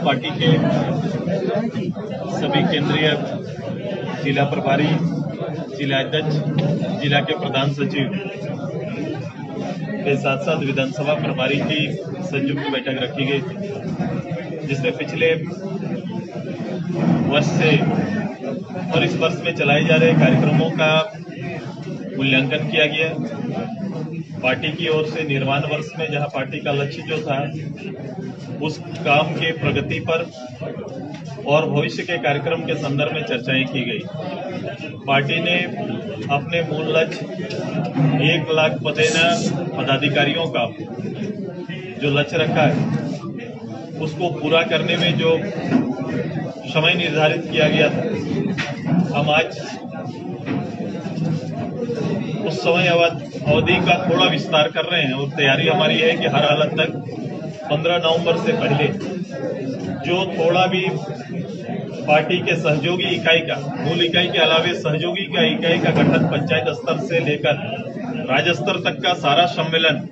Party के सभी केंद्रीय जिला प्रभारी, जिला अध्यक्ष, जिला के प्रधान सचिव के साथ साथ विधानसभा प्रभारी की संयुक्त बैठक रखी गई थी, जिसमें पिछले वर्ष से और इस वर्ष में चलाए जा रहे कार्यक्रमों का मूल्यांकन किया गया। पार्टी की ओर से निर्माण वर्ष में जहां पार्टी का लक्ष्य जो था उस काम के प्रगति पर और भविष्य के कार्यक्रम के संदर्भ में चर्चाएं की गई। पार्टी ने अपने मूल लक्ष्य 1 लाख पदाधिकारियों का जो लक्ष्य रखा है उसको पूरा करने में जो समय निर्धारित किया गया था, हम आज उस समय अवधि का थोड़ा विस्तार कर रहे हैं और तैयारी हमारी है कि हर हालत तक 15 नवंबर से पहले जो थोड़ा भी पार्टी के सहयोगी इकाई का, मूल इकाई के अलावे सहयोगी इकाई का गठन पंचायत स्तर से लेकर राज्य स्तर तक का सारा सम्मेलन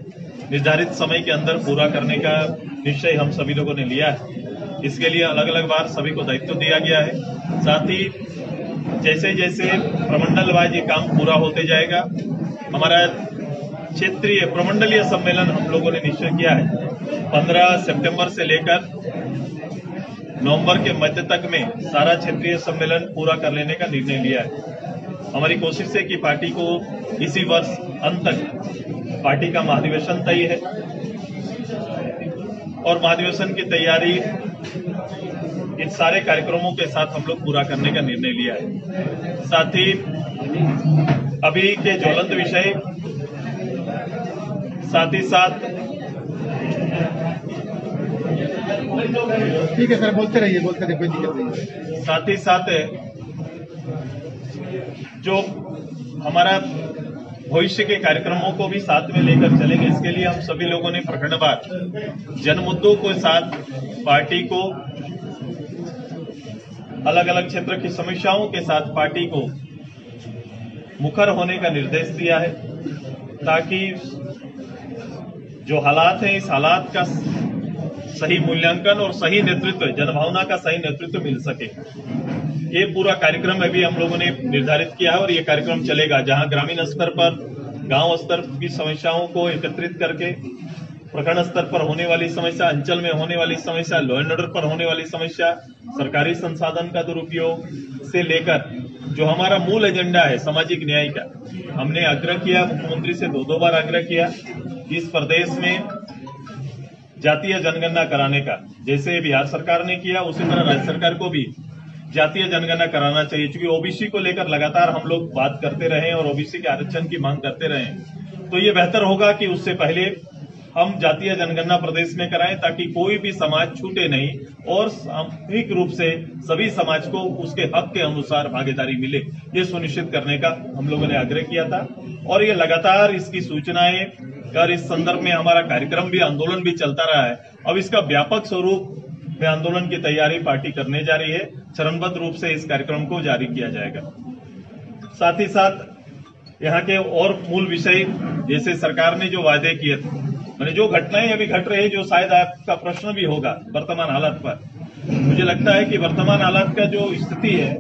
निर्धारित समय के अंदर पूरा करने का निश्चय हम सभी लोगों ने लिया है। इसके लिए अलग अलग बार सभी को दायित्व दिया गया है। साथ ही जैसे जैसे प्रमंडल वाइज ये काम पूरा होते जाएगा, हमारा क्षेत्रीय प्रमंडलीय सम्मेलन हम लोगों ने निश्चय किया है 15 सितंबर से लेकर नवंबर के मध्य तक में सारा क्षेत्रीय सम्मेलन पूरा कर लेने का निर्णय लिया है। हमारी कोशिश है कि पार्टी को इसी वर्ष अंत तक पार्टी का महाधिवेशन तय है और महाधिवेशन की तैयारी इन सारे कार्यक्रमों के साथ हम लोग पूरा करने का निर्णय लिया है। साथ ही अभी के ज्वलंत विषय, साथ ही साथ ठीक है सर, बोलते रहिए कोई दिक्कत नहीं। साथ ही साथ जो हमारा भविष्य के कार्यक्रमों को भी साथ में लेकर चलेंगे, इसके लिए हम सभी लोगों ने प्रखंडवार जन मुद्दों के साथ पार्टी को अलग अलग क्षेत्र की समस्याओं के साथ पार्टी को मुखर होने का निर्देश दिया है, ताकि जो हालात हैं इस हालात का सही मूल्यांकन और सही नेतृत्व, जनभावना का सही नेतृत्व मिल सके। ये पूरा कार्यक्रम अभी हम लोगों ने निर्धारित किया है और ये कार्यक्रम चलेगा जहां ग्रामीण स्तर पर, गांव स्तर की समस्याओं को एकत्रित करके, प्रखंड स्तर पर होने वाली समस्या, अंचल में होने वाली समस्या, लॉ एंड ऑर्डर पर होने वाली समस्या, सरकारी संसाधन का दुरुपयोग से लेकर जो हमारा मूल एजेंडा है सामाजिक न्याय का, हमने आग्रह किया, मुख्यमंत्री से 2 बार आग्रह किया इस प्रदेश में जातीय जनगणना कराने का। जैसे बिहार सरकार ने किया उसी तरह राज्य सरकार को भी जातीय जनगणना कराना चाहिए, क्योंकि ओबीसी को लेकर लगातार हम लोग बात करते रहे और ओबीसी के आरक्षण की मांग करते रहे। तो ये बेहतर होगा कि उससे पहले हम जातीय जनगणना प्रदेश में कराएं, ताकि कोई भी समाज छूटे नहीं और सामूहिक रूप से सभी समाज को उसके हक के अनुसार भागीदारी मिले, ये सुनिश्चित करने का हम लोगों ने आग्रह किया था। और ये लगातार इसकी सूचनाएं और इस संदर्भ में हमारा कार्यक्रम भी, आंदोलन भी चलता रहा है। अब इसका व्यापक स्वरूप में आंदोलन की तैयारी पार्टी करने जा रही है। चरणबद्ध रूप से इस कार्यक्रम को जारी किया जाएगा। साथ ही साथ यहाँ के और मूल विषय, जैसे सरकार ने जो वादे किए थे, मैंने जो घटनाएं अभी घट रही है, जो शायद आपका प्रश्न भी होगा वर्तमान हालत पर, मुझे लगता है कि वर्तमान हालत का जो स्थिति है,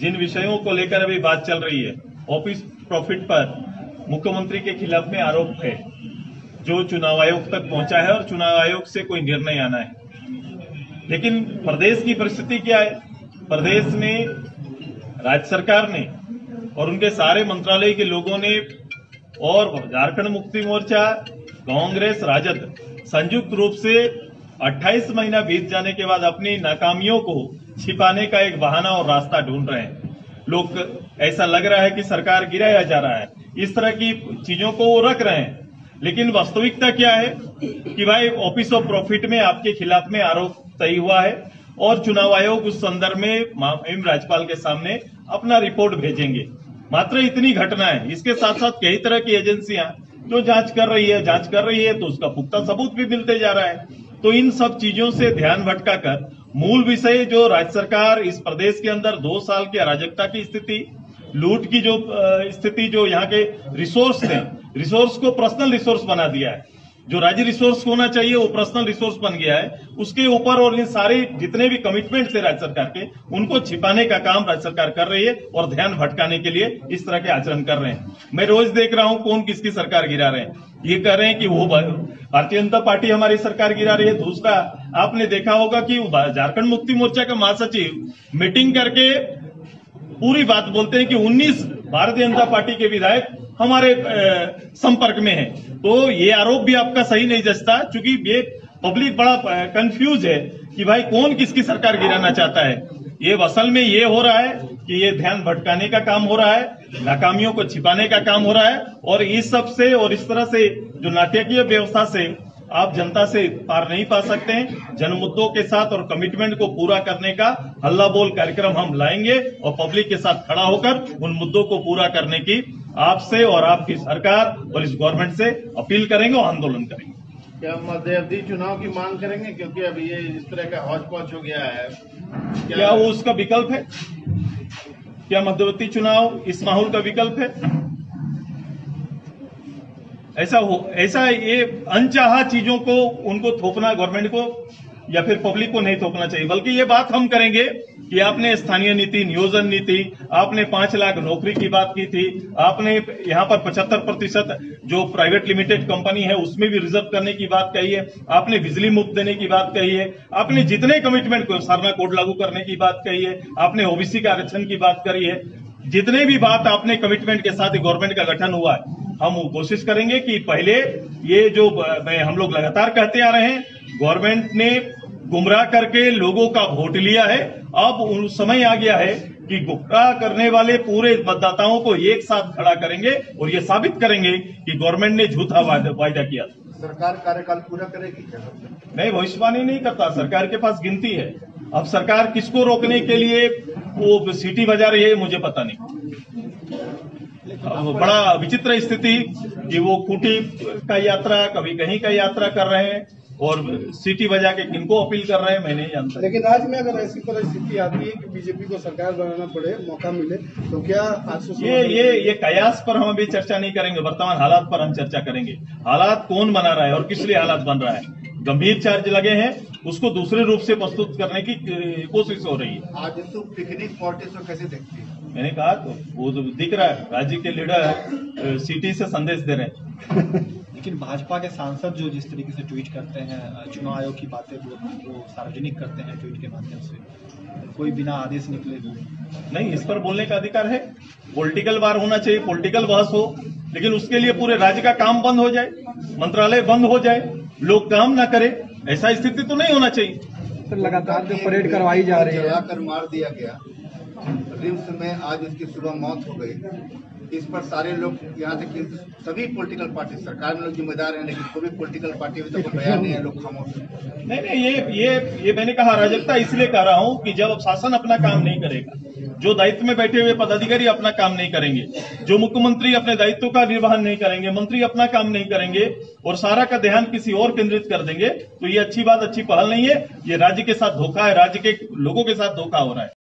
जिन विषयों को लेकर अभी बात चल रही है, ऑफिस प्रॉफिट पर मुख्यमंत्री के खिलाफ में आरोप है जो चुनाव आयोग तक पहुंचा है और चुनाव आयोग से कोई निर्णय आना है। लेकिन प्रदेश की परिस्थिति क्या है? प्रदेश में राज्य सरकार ने और उनके सारे मंत्रालय के लोगों ने और झारखंड मुक्ति मोर्चा, कांग्रेस, राजद संयुक्त रूप से 28 महीना बीत जाने के बाद अपनी नाकामियों को छिपाने का एक बहाना और रास्ता ढूंढ रहे हैं। लोग, ऐसा लग रहा है कि सरकार गिराया जा रहा है, इस तरह की चीजों को वो रख रहे हैं। लेकिन वास्तविकता क्या है कि भाई ऑफिस ऑफ प्रॉफिट में आपके खिलाफ में आरोप तय हुआ है और चुनाव आयोग उस संदर्भ में माननीय राज्यपाल के सामने अपना रिपोर्ट भेजेंगे। मात्र इतनी घटना है। इसके साथ साथ कई तरह की एजेंसियां जो जांच कर रही है तो उसका पुख्ता सबूत भी मिलते जा रहा है। तो इन सब चीजों से ध्यान भटकाकर मूल विषय जो राज्य सरकार इस प्रदेश के अंदर 2 साल की अराजकता की स्थिति, लूट की जो स्थिति, जो यहाँ के रिसोर्स थे, रिसोर्स को पर्सनल रिसोर्स बना दिया है। जो राज्य रिसोर्स होना चाहिए वो पर्सनल रिसोर्स बन गया है। उसके ऊपर और इन सारे जितने भी कमिटमेंट थे राज्य सरकार के, उनको छिपाने का काम राज्य सरकार कर रही है और ध्यान भटकाने के लिए इस तरह के आचरण कर रहे हैं। मैं रोज देख रहा हूं कौन किसकी सरकार गिरा रहे हैं। ये कह रहे हैं कि वो भारतीय जनता पार्टी हमारी सरकार गिरा रही है। दूसरा, आपने देखा होगा कि झारखंड मुक्ति मोर्चा का महासचिव मीटिंग करके पूरी बात बोलते हैं कि 19 भारतीय जनता पार्टी के विधायक हमारे संपर्क में है। तो ये आरोप भी आपका सही नहीं जचता, क्योंकि ये पब्लिक बड़ा कंफ्यूज है कि भाई कौन किसकी सरकार गिराना चाहता है। ये असल में ये हो रहा है कि ये ध्यान भटकाने का काम हो रहा है, नाकामियों को छिपाने का काम हो रहा है, और इस सब से और इस तरह से जो नाटकीय व्यवस्था से आप जनता से पार नहीं पा सकते हैं। जन मुद्दों के साथ और कमिटमेंट को पूरा करने का हल्ला बोल कार्यक्रम हम लाएंगे और पब्लिक के साथ खड़ा होकर उन मुद्दों को पूरा करने की आपसे और आपकी सरकार और इस गवर्नमेंट से अपील करेंगे और आंदोलन करेंगे। क्या मध्यवर्ती चुनाव की मांग करेंगे, क्योंकि अभी ये इस तरह का हौच पौच हो गया है? क्या वो उसका विकल्प है? क्या मध्यवर्ती चुनाव इस माहौल का विकल्प है? ऐसा ये अनचाहा चीजों को उनको थोपना गवर्नमेंट को या फिर पब्लिक को नहीं थोपना चाहिए। बल्कि ये बात हम करेंगे कि आपने स्थानीय नीति, नियोजन नीति, आपने 5 लाख नौकरी की बात की थी, आपने यहाँ पर 75% जो प्राइवेट लिमिटेड कंपनी है उसमें भी रिजर्व करने की बात कही है, आपने बिजली मुफ्त देने की बात कही है, आपने जितने कमिटमेंट को सारना कोड लागू करने की बात कही है, आपने ओबीसी का आरक्षण की बात करी है, जितने भी बात आपने कमिटमेंट के साथ गवर्नमेंट का गठन हुआ है, हम कोशिश करेंगे कि पहले ये जो हम लोग लगातार कहते आ रहे हैं, गवर्नमेंट ने गुमराह करके लोगों का वोट लिया है। अब उन समय आ गया है कि गुमराह करने वाले पूरे मतदाताओं को एक साथ खड़ा करेंगे और ये साबित करेंगे कि गवर्नमेंट ने झूठा वायदा किया। सरकार कार्यकाल पूरा करेगी क्या? नहीं, भविष्यवाणी नहीं करता, सरकार के पास गिनती है। अब सरकार किसको रोकने के लिए वो सीटी बजा रही है मुझे पता नहीं। बड़ा विचित्र स्थिति कि वो खूंटी का यात्रा, कभी कहीं का यात्रा कर रहे हैं और सीटी बजा के किनको अपील कर रहे हैं मैं नहीं जानता। लेकिन राज्य में अगर ऐसी परिस्थिति आती है कि बीजेपी को सरकार बनाना पड़े, मौका मिले, तो क्या ये कयास पर हम अभी चर्चा नहीं करेंगे, वर्तमान हालात पर हम चर्चा करेंगे। हालात कौन बना रहा है और किस लिए हालात बन रहा है, गंभीर चार्ज लगे हैं, उसको दूसरे रूप से प्रस्तुत करने की कोशिश हो रही है। आज तो पिकनिक पॉलिटिक्स को कैसे देखती है? मैंने कहा तो वो तो दिख रहा है, राज्य के लीडर सिटी से संदेश दे रहे हैं। लेकिन भाजपा के सांसद जो जिस तरीके से ट्वीट करते हैं, चुनाव आयोग की बातें वो सार्वजनिक करते हैं ट्वीट के माध्यम से, कोई बिना आदेश निकले नहीं, इस पर बोलने का अधिकार है। पॉलिटिकल वार होना चाहिए, पॉलिटिकल बहस हो, लेकिन उसके लिए पूरे राज्य का काम बंद हो जाए, मंत्रालय बंद हो जाए, लोग काम ना करे, ऐसा स्थिति तो नहीं होना चाहिए। सर, लगातार जो परेड करवाई जा रही है, जलाकर मार दिया गया रिम्स में, आज उसकी सुबह मौत हो गई। इस पर सारे लोग, यहाँ तक कि सभी पॉलिटिकल पार्टी, सरकार में लोग जिम्मेदार हैं, लेकिन कोई भी पॉलिटिकल पार्टी अभी तक बयान नहीं है, लोग खामोश हैं। नहीं, ये मैंने कहा अराजकता इसलिए कह रहा हूं कि जब शासन अपना काम नहीं करेगा, जो दायित्व में बैठे हुए पदाधिकारी अपना काम नहीं करेंगे, जो मुख्यमंत्री अपने दायित्व का निर्वहन नहीं करेंगे, मंत्री अपना काम नहीं करेंगे और सारा का ध्यान किसी और केंद्रित कर देंगे, तो ये अच्छी बात, अच्छी पहल नहीं है। ये राज्य के साथ धोखा है, राज्य के लोगों के साथ धोखा हो रहा है।